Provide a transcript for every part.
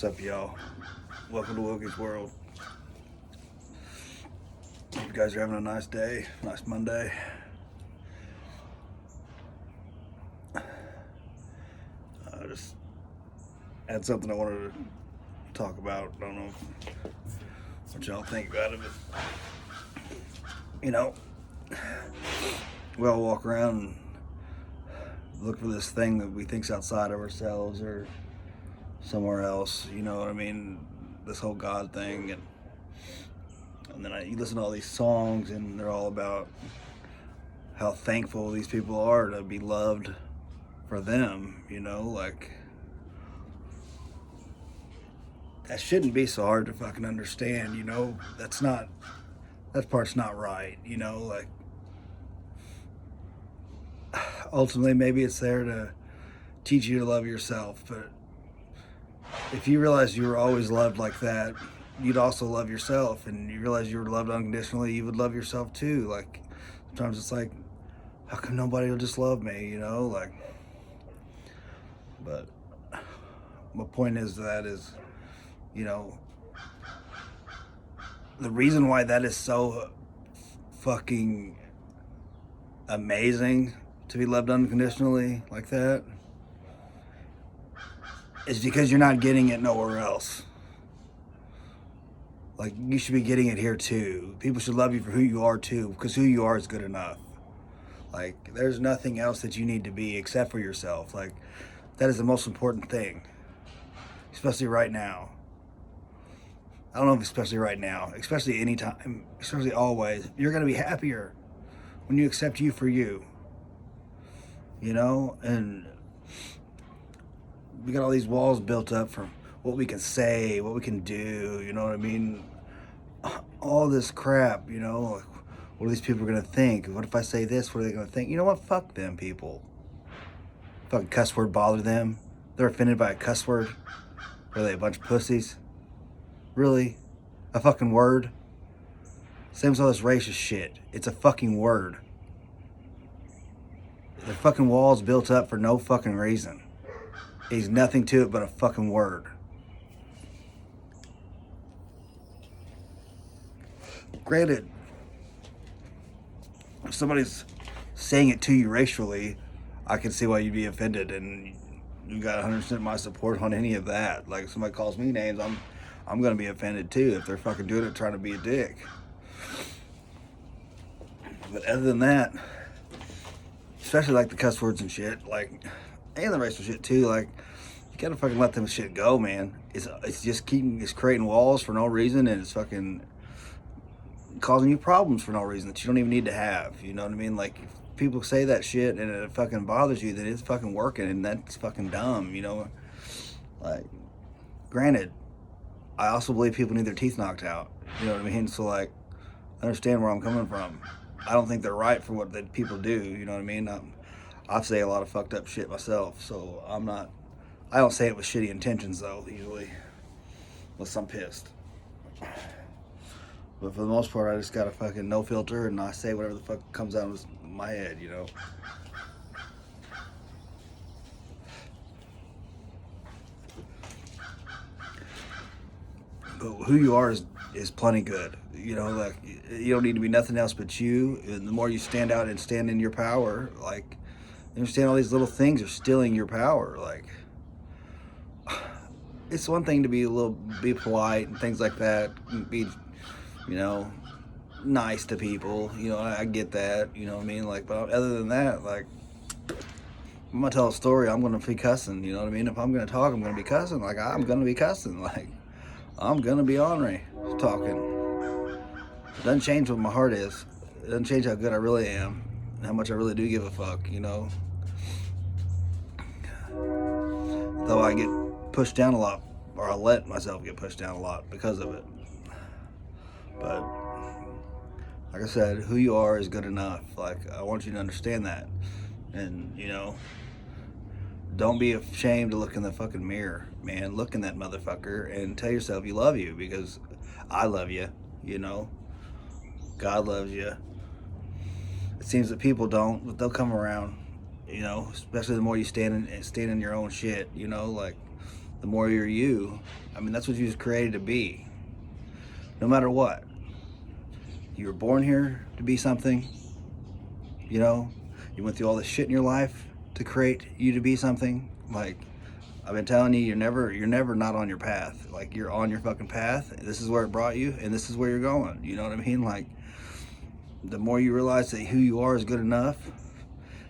What's up, y'all? Welcome to WILKE'S world. Hope you guys are having a nice day, nice Monday. I just had something I wanted to talk about. I don't know what y'all think about it, but we all walk around and look for this thing that we think's outside of ourselves or somewhere else. You know what I mean? This whole God thing, and then you listen to all these songs, and they're all about how thankful these people are to be loved for them. Like, that shouldn't be so hard to fucking understand. That part's not right. Like, ultimately, maybe it's there to teach you to love yourself, but if you realize you were always loved like that, you'd also love yourself, and you realize you were loved unconditionally, you would love yourself too. Like, sometimes it's like, how come nobody will just love me, like, but my point is the reason why that is so fucking amazing to be loved unconditionally like that is because you're not getting it nowhere else. Like, you should be getting it here too. People should love you for who you are too, because who you are is good enough. Like, there's nothing else that you need to be except for yourself. Like, that is the most important thing, especially right now. I don't know if especially right now, especially anytime, especially always. You're going to be happier when you accept you for you. And we got all these walls built up from what we can say, what we can do, you know what I mean? All this crap, like, what are these people going to think? What if I say this? What are they going to think? You know what? Fuck them people. Fucking cuss word bother them. They're offended by a cuss word. Are they a bunch of pussies? Really? A fucking word? Same as all this racist shit. It's a fucking word. The fucking wall's built up for no fucking reason. There's nothing to it but a fucking word. Granted, if somebody's saying it to you racially, I can see why you'd be offended, and you got 100% my support on any of that. Like, if somebody calls me names, I'm gonna be offended too if they're fucking doing it trying to be a dick. But other than that, especially like the cuss words and shit, like, and the racial shit too, like, you gotta fucking let them shit go, man. It's just it's creating walls for no reason, and it's fucking causing you problems for no reason that you don't even need to have. You know what I mean? Like, if people say that shit and it fucking bothers you, then it's fucking working, and that's fucking dumb. Like, granted, I also believe people need their teeth knocked out. You know what I mean? So, like, I understand where I'm coming from. I don't think they're right for what people do. You know what I mean? I say a lot of fucked up shit myself, so I don't say it with shitty intentions though, usually, unless I'm pissed. But for the most part, I just got a fucking no filter, and I say whatever the fuck comes out of my head, But who you are is plenty good. Like, you don't need to be nothing else but you. And the more you stand out and stand in your power, like, you understand all these little things are stealing your power. Like, it's one thing to be polite and things like that, and be, nice to people. I get that. You know what I mean? Like, but other than that, like, I'm gonna tell a story, I'm gonna be cussing. You know what I mean? If I'm gonna talk, I'm gonna be cussing. Like, I'm gonna be cussing. Like, I'm gonna be ornery talking. It doesn't change what my heart is. It doesn't change how good I really am and how much I really do give a fuck, Though I get pushed down a lot, or I let myself get pushed down a lot because of it. But like I said, who you are is good enough. Like, I want you to understand that. And, don't be ashamed to look in the fucking mirror, man. Look in that motherfucker and tell yourself you love you, because I love you, God loves you. It seems that people don't, but they'll come around, especially the more you stand in your own shit, like, the more you're you. I mean, that's what you was created to be. No matter what. You were born here to be something, you know? You went through all this shit in your life to create you to be something. Like, I've been telling you, you're never not on your path. Like, you're on your fucking path. This is where it brought you, and this is where you're going. You know what I mean? Like, the more you realize that who you are is good enough,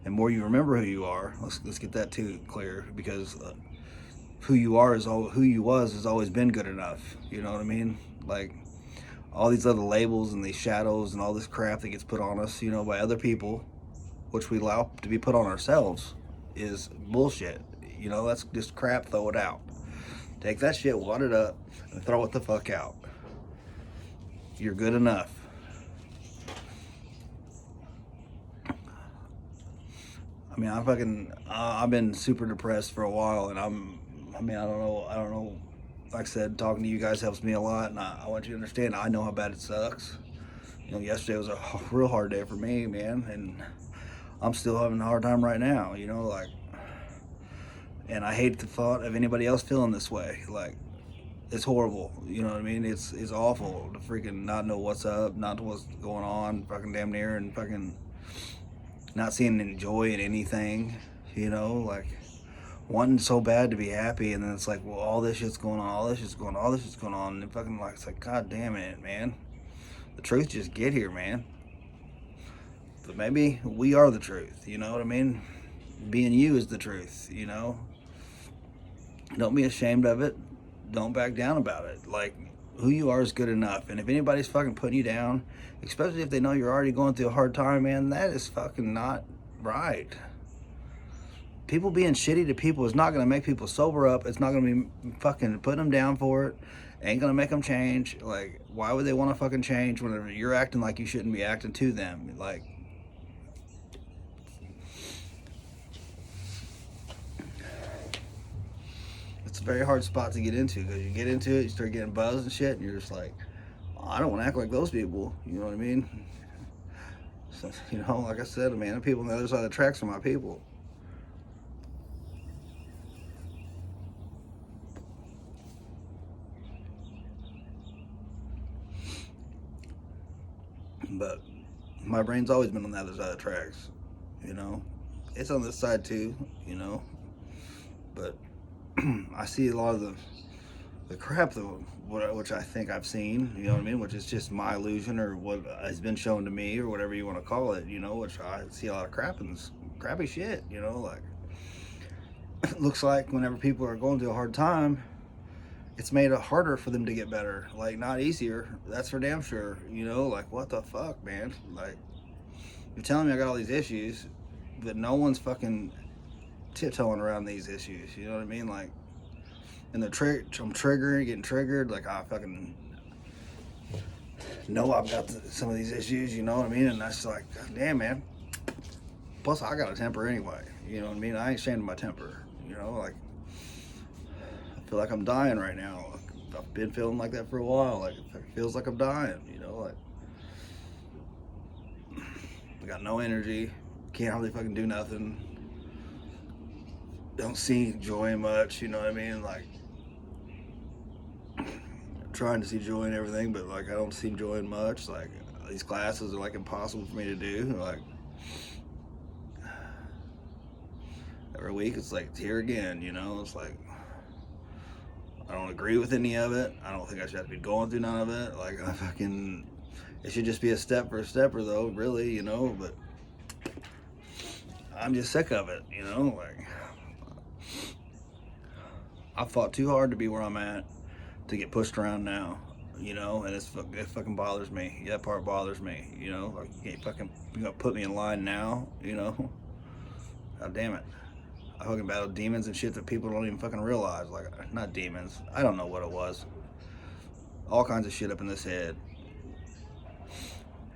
and more you remember who you are. Let's get that too clear, because who you are is all who you was has always been good enough. You know what I mean? Like, all these other labels and these shadows and all this crap that gets put on us, you know, by other people, which we allow to be put on ourselves, is bullshit. You know, that's just crap. Throw it out. Take that shit, wad it up, and throw it the fuck out. You're good enough. I mean, I've been super depressed for a while, and I don't know. Like I said, talking to you guys helps me a lot, and I want you to understand, I know how bad it sucks. You know, yesterday was a real hard day for me, man, and I'm still having a hard time right now, you know, like, and I hate the thought of anybody else feeling this way. Like, it's horrible, you know what I mean? It's awful to freaking not know what's up, not know what's going on, fucking damn near, and fucking not seeing any joy in anything, you know, like, wanting so bad to be happy, and then it's like, well, all this shit's going on, all this shit's going on, and fucking, like, it's like, god damn it, man. The truth just get here, man. But maybe we are the truth, you know what I mean? Being you is the truth, you know? Don't be ashamed of it. Don't back down about it. Like, who you are is good enough. And if anybody's fucking putting you down, especially if they know you're already going through a hard time, man, that is fucking not right. People being shitty to people is not going to make people sober up. It's not going to be fucking putting them down for it. Ain't going to make them change. Like, why would they want to fucking change whenever you're acting like you shouldn't be acting to them? Like, it's a very hard spot to get into, because you get into it, you start getting buzzed and shit, and you're just like, oh, I don't want to act like those people. You know what I mean? So, you know, like I said, man, the people on the other side of the tracks are my people. But my brain's always been on the other side of the tracks, you know. It's on this side too, you know. But I see a lot of the crap which I think I've seen, you know what I mean, which is just my illusion, or what has been shown to me, or whatever you want to call it, you know, which I see a lot of crap in this crappy shit, you know, like, it looks like whenever people are going through a hard time, it's made it harder for them to get better, like, not easier. That's for damn sure, you know. Like, what the fuck, man? Like, you're telling me I got all these issues, but no one's fucking tiptoeing around these issues, you know what I mean? Like, and I'm getting triggered, like, I fucking know I've got some of these issues, you know what I mean? And that's like, god damn, man. Plus, I got a temper anyway, you know what I mean? I ain't ashamed of my temper, you know, like, I feel like I'm dying right now. I've been feeling like that for a while. Like, it feels like I'm dying, you know, like, I got no energy, can't hardly fucking do nothing, don't see joy much, you know what I mean? Like, I'm trying to see joy in everything, but like, I don't see joy in much. Like, these classes are like impossible for me to do. Like, every week it's like, it's here again, you know. It's like, I don't agree with any of it. I don't think I should have to be going through none of it. Like, it should just be a step for a stepper though, really, you know. But I'm just sick of it, you know. Like, I fought too hard to be where I'm at to get pushed around now, you know. And it fucking bothers me. That part bothers me, you know. Like, you gonna put me in line now, you know. God damn it. I fucking battled demons and shit that people don't even fucking realize. Like, not demons. I don't know what it was. All kinds of shit up in this head.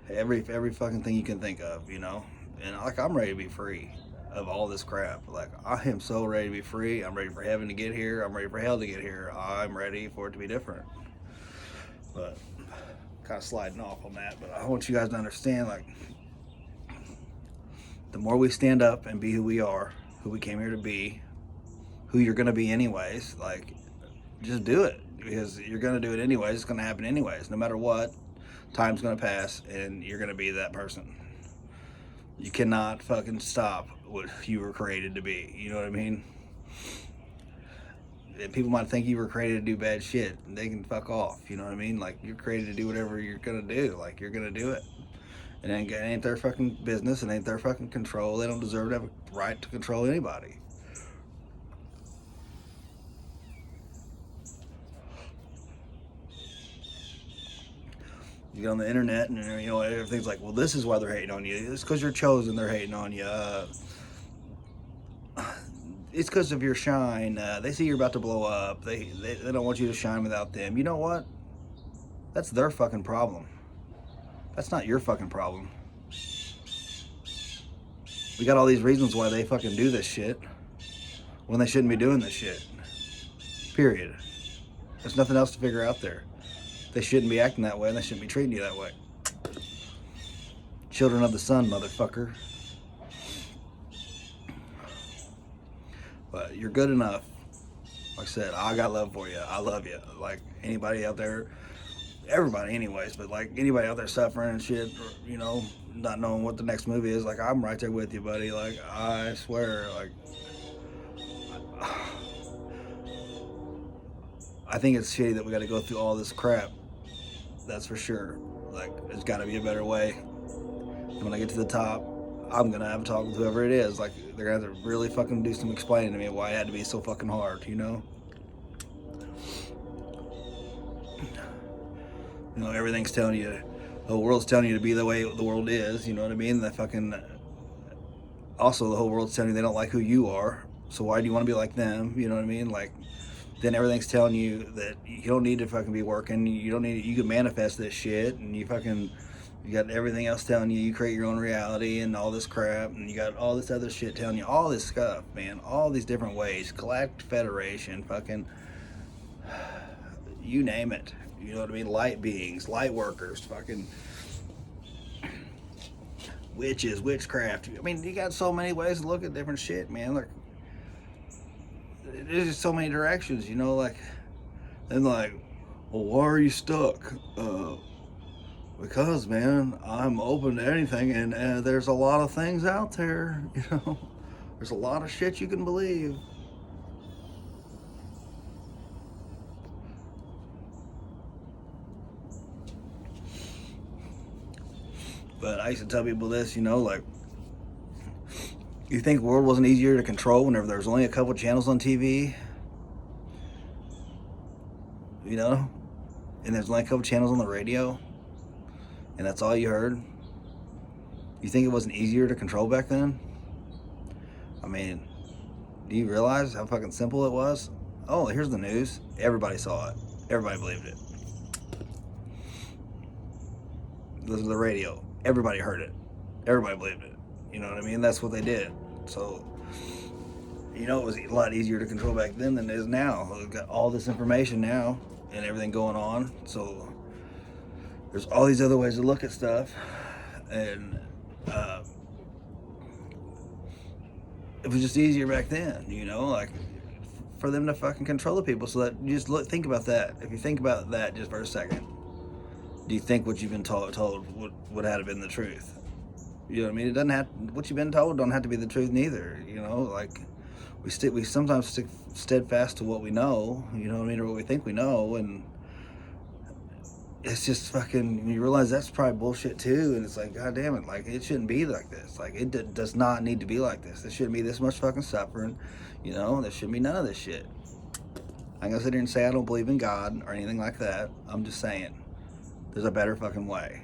Every fucking thing you can think of, you know. And like, I'm ready to be free of all this crap. Like, I am so ready to be free. I'm ready for heaven to get here. I'm ready for hell to get here. I'm ready for it to be different. But kind of sliding off on that. But I want you guys to understand, like, the more we stand up and be who we are, who we came here to be, who you're going to be anyways. Like, just do it, because you're going to do it anyways. It's going to happen anyways, no matter what. Time's going to pass, and you're going to be that person. You cannot fucking stop what you were created to be. You know what I mean? And people might think you were created to do bad shit, and they can fuck off. You know what I mean? Like, you're created to do whatever you're going to do. Like, you're going to do it. It ain't their fucking business. It ain't their fucking control. They don't deserve to have a right to control anybody. You get on the internet and, you know, everything's like, well, this is why they're hating on you. It's because you're chosen, they're hating on you. It's because of your shine. They see you're about to blow up. They don't want you to shine without them. You know what? That's their fucking problem. That's not your fucking problem. We got all these reasons why they fucking do this shit when they shouldn't be doing this shit. Period. There's nothing else to figure out there. They shouldn't be acting that way, and they shouldn't be treating you that way. Children of the sun, motherfucker. But you're good enough. Like I said, I got love for you. I love you. Like, anybody out there, everybody anyways, but like anybody out there suffering and shit, or, you know, not knowing what the next movie is, like, I'm right there with you, buddy. Like, I swear, like, I think it's shitty that we got to go through all this crap. That's for sure. Like, there's got to be a better way. And when I get to the top, I'm going to have a talk with whoever it is. Like, they're going to have to really fucking do some explaining to me why it had to be so fucking hard, you know? You know, everything's telling you, the whole world's telling you to be the way the world is, you know what I mean? The fucking, also the whole world's telling you they don't like who you are, so why do you want to be like them, you know what I mean? Like, then everything's telling you that you don't need to fucking be working, you don't need, you can manifest this shit, and you got everything else telling you, you create your own reality and all this crap, and you got all this other shit telling you all this stuff, man, all these different ways, Galactic Federation, fucking, you name it, you know what I mean, light beings, light workers, fucking witches, witchcraft. I mean, you got so many ways to look at different shit, man. Like, there's just so many directions, you know, like, and like, well, why are you stuck? Because, man, I'm open to anything, and there's a lot of things out there, you know, there's a lot of shit you can believe. But I used to tell people this, you know, like, you think the world wasn't easier to control whenever there was only a couple channels on TV? You know? And there's only a couple channels on the radio? And that's all you heard? You think it wasn't easier to control back then? I mean, do you realize how fucking simple it was? Oh, here's the news. Everybody saw it. Everybody believed it. Listen to the radio. Everybody heard it. Everybody believed it. You know what I mean? That's what they did. So, you know, it was a lot easier to control back then than it is now. We've got all this information now and everything going on. So, there's all these other ways to look at stuff. And it was just easier back then, you know? Like, for them to fucking control the people. So that, you just think about that. If you think about that just for a second, do you think what you've been told would have been the truth? You know what I mean? It doesn't have, what you've been told don't have to be the truth neither. You know, like, we sometimes stick steadfast to what we know, you know what I mean, or what we think we know, and it's just fucking, you realize that's probably bullshit too, and it's like, god damn it, like, it shouldn't be like this. Like, it does not need to be like this. There shouldn't be this much fucking suffering, you know? There shouldn't be none of this shit. I'm gonna sit here and say I don't believe in God or anything like that. I'm just saying, there's a better fucking way.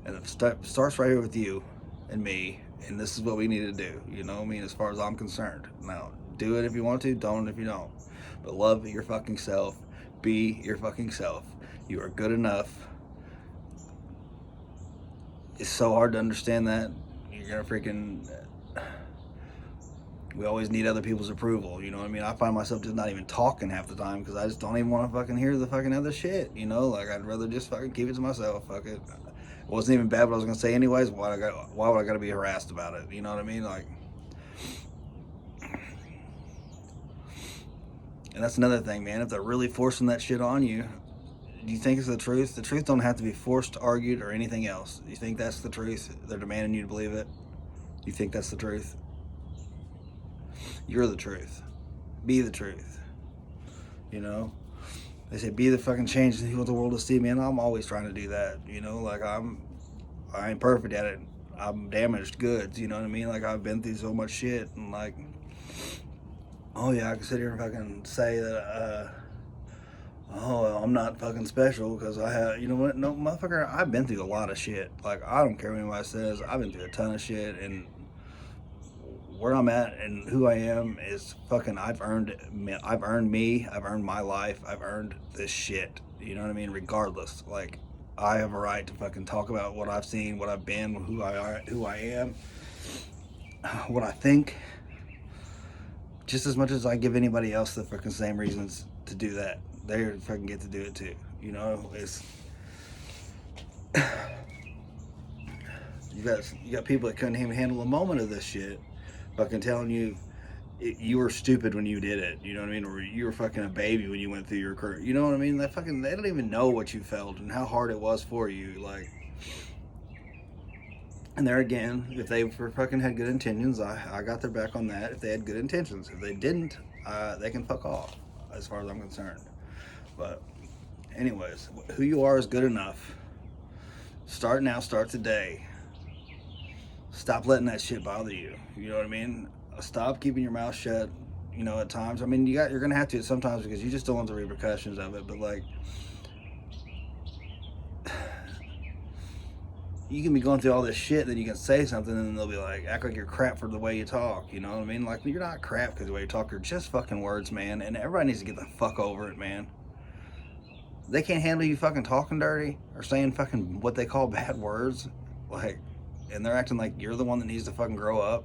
And it starts right here with you and me, and this is what we need to do, you know what I mean, as far as I'm concerned. Now, do it if you want to, don't if you don't. But love your fucking self. Be your fucking self. You are good enough. It's so hard to understand that. You're gonna freaking... We always need other people's approval, you know what I mean? I find myself just not even talking half the time because I just don't even want to fucking hear the fucking other shit, you know? Like, I'd rather just fucking keep it to myself. Fuck it. It wasn't even bad what I was gonna say anyways. Why would I gotta be harassed about it? You know what I mean? Like, And that's another thing, man. If they're really forcing that shit on you, do you think it's the truth? The truth don't have to be forced, argued, or anything else. You think that's the truth? They're demanding you to believe it. You think that's the truth? You're the truth. Be the truth. You know? They say be the fucking change that you want the world to see, man. I'm always trying to do that. You know, like I ain't perfect at it. I'm damaged goods, you know what I mean? Like I've been through so much shit and like, oh yeah, I can sit here and fucking say that, oh, I'm not fucking special because I have, you know what? No, motherfucker, I've been through a lot of shit. Like, I don't care what anybody says. I've been through a ton of shit, and where I'm at and who I am is fucking, I've earned me, I've earned my life, I've earned this shit. You know what I mean? Regardless, like, I have a right to fucking talk about what I've seen, what I've been, who I am, what I think, just as much as I give anybody else the fucking same reasons to do that. They fucking get to do it too. You know, it's you got people that couldn't even handle a moment of this shit, fucking telling you you were stupid when you did it. You know what I mean? Or you were fucking a baby when you went through your career. You know what I mean? They don't even know what you felt and how hard it was for you. Like, and there again, if they fucking had good intentions, I got their back on that. If they had good intentions, if they didn't, they can fuck off, as far as I'm concerned. But anyways, who you are is good enough. Start now, start today. Stop letting that shit bother you. You know what I mean? Stop keeping your mouth shut, you know, at times. I mean, you're gonna have to sometimes because you just don't want the repercussions of it, but like, you can be going through all this shit, then you can say something and they'll be like, act like you're crap for the way you talk, you know what I mean? Like, you're not crap because the way you talk, you're just fucking words, man, and everybody needs to get the fuck over it, man. They can't handle you fucking talking dirty or saying fucking what they call bad words, like, and they're acting like you're the one that needs to fucking grow up.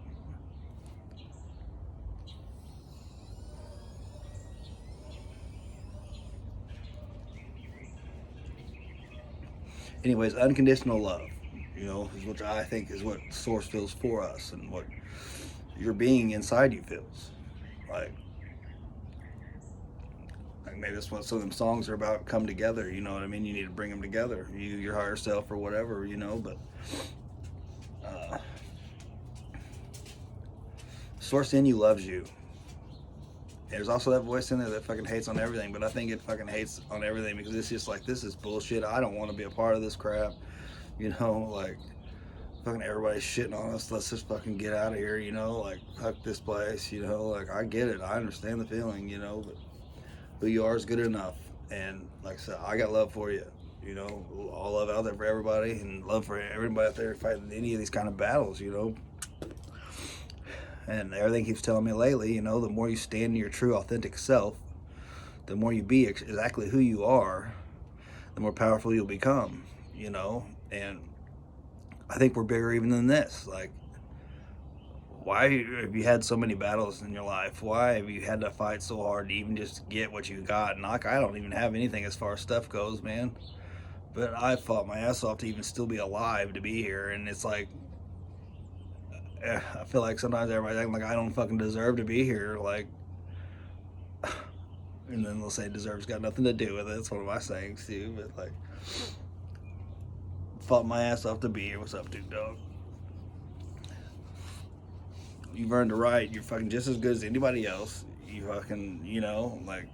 Anyways, unconditional love, you know, is what I think is what Source feels for us and what your being inside you feels. Like maybe that's what some of them songs are about, come together, you know what I mean? You need to bring them together, you, your higher self or whatever, you know, but Source in you loves you. There's also that voice in there that fucking hates on everything, but I think it fucking hates on everything because it's just like, this is bullshit. I don't want to be a part of this crap. You know, like, fucking everybody's shitting on us. Let's just fucking get out of here, you know, like, fuck this place, you know, like, I get it. I understand the feeling, you know, but who you are is good enough. And like I said, I got love for you, you know, all love out there for everybody and love for everybody out there fighting any of these kind of battles, you know. And everything keeps telling me lately, you know, the more you stand in your true, authentic self, the more you be exactly who you are, the more powerful you'll become, you know. And I think we're bigger even than this. Like, why have you had so many battles in your life? Why have you had to fight so hard to even just get what you got? And like, I don't even have anything as far as stuff goes, man. But I fought my ass off to even still be alive, to be here. And it's like, I feel like sometimes everybody's acting like I don't fucking deserve to be here, like, and then they'll say deserve's got nothing to do with it. It's one of my sayings too, but like, fought my ass off to be here. What's up, dude, dog? You've earned the right. You're fucking just as good as anybody else. You fucking, you know, like,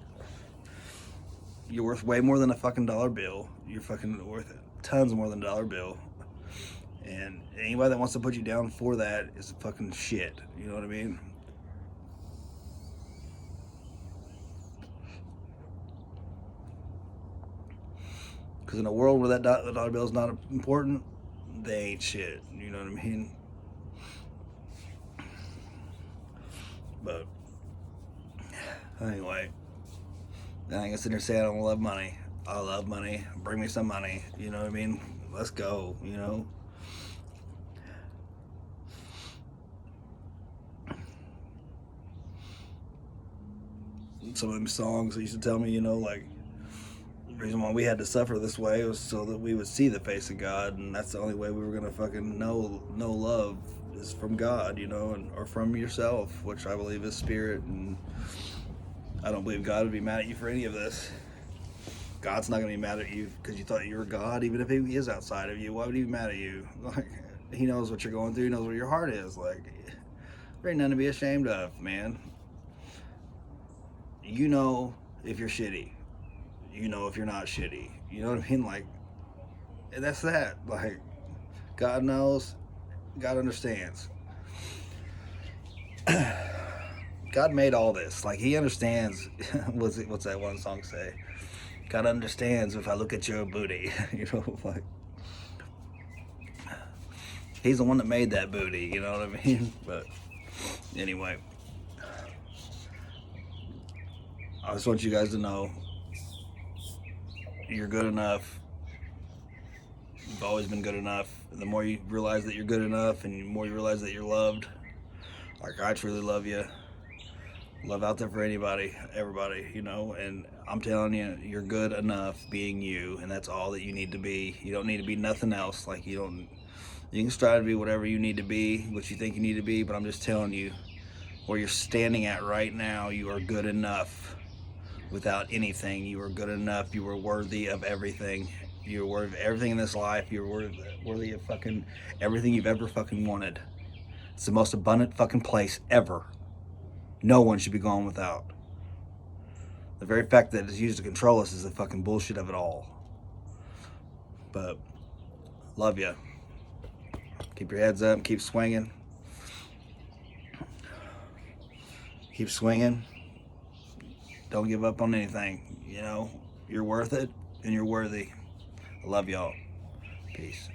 you're worth way more than a fucking dollar bill. You're fucking worth tons more than a dollar bill. And anybody that wants to put you down for that is fucking shit. You know what I mean? Because in a world where that dollar bill is not important, they ain't shit. You know what I mean? But anyway, I ain't gonna sit there and say I don't love money. I love money. Bring me some money. You know what I mean? Let's go. You know? Some of them songs used to tell me, you know, like, the reason why we had to suffer this way was so that we would see the face of God, and that's the only way we were gonna fucking know love is from God, you know, and or from yourself, which I believe is spirit. And I don't believe God would be mad at you for any of this. God's not going to be mad at you because you thought you were God, even if he is outside of you. Why would he be mad at you? Like, he knows what you're going through. He knows what your heart is. Like, there ain't nothing to be ashamed of, man. You know if you're shitty. You know if you're not shitty. You know what I mean? Like, that's that. Like, God knows. God understands. God made all this. Like, he understands. What's that one song say? God understands if I look at your booty. You know, like, he's the one that made that booty. You know what I mean? But anyway, I just want you guys to know you're good enough. You've always been good enough. And the more you realize that you're good enough, and the more you realize that you're loved, like I truly love you. Love out there for anybody, everybody, you know, and I'm telling you, you're good enough being you, and that's all that you need to be. You don't need to be nothing else. Like, you can strive to be whatever you need to be, what you think you need to be, but I'm just telling you, where you're standing at right now, you are good enough. Without anything, you are good enough. You are worthy of everything. You're worthy of everything in this life. You're worthy of fucking everything you've ever fucking wanted. It's the most abundant fucking place ever. No one should be going without. The very fact that it's used to control us is the fucking bullshit of it all. But, love ya. Keep your heads up, keep swinging. Keep swinging. Don't give up on anything. You know, you're worth it and you're worthy. I love y'all. Peace.